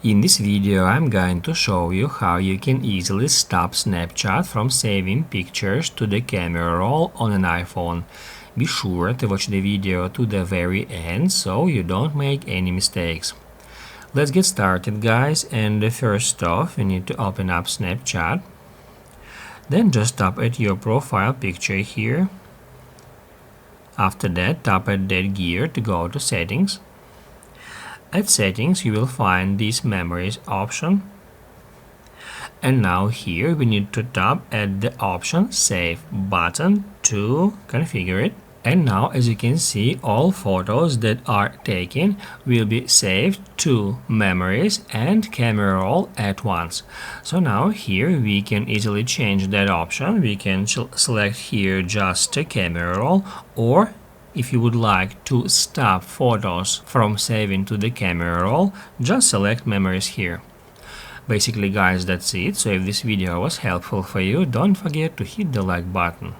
In this video, I'm going to show you how you can easily stop Snapchat from saving pictures to the camera roll on an iPhone. Be sure to watch the video to the very end so you don't make any mistakes. Let's get started, guys, and first off, you need to open up Snapchat. Then just tap at your profile picture here. After that, tap at that gear to go to settings. At settings, you will find this memories option. And now here we need to tap at the option save button to configure it. And now, as you can see, all photos that are taken will be saved to memories and camera roll at once. So now here we can easily change that option. We can select here just a camera roll, or if you would like to stop photos from saving to the camera roll, just select memories here. Basically, guys, that's it. So if this video was helpful for you, don't forget to hit the like button.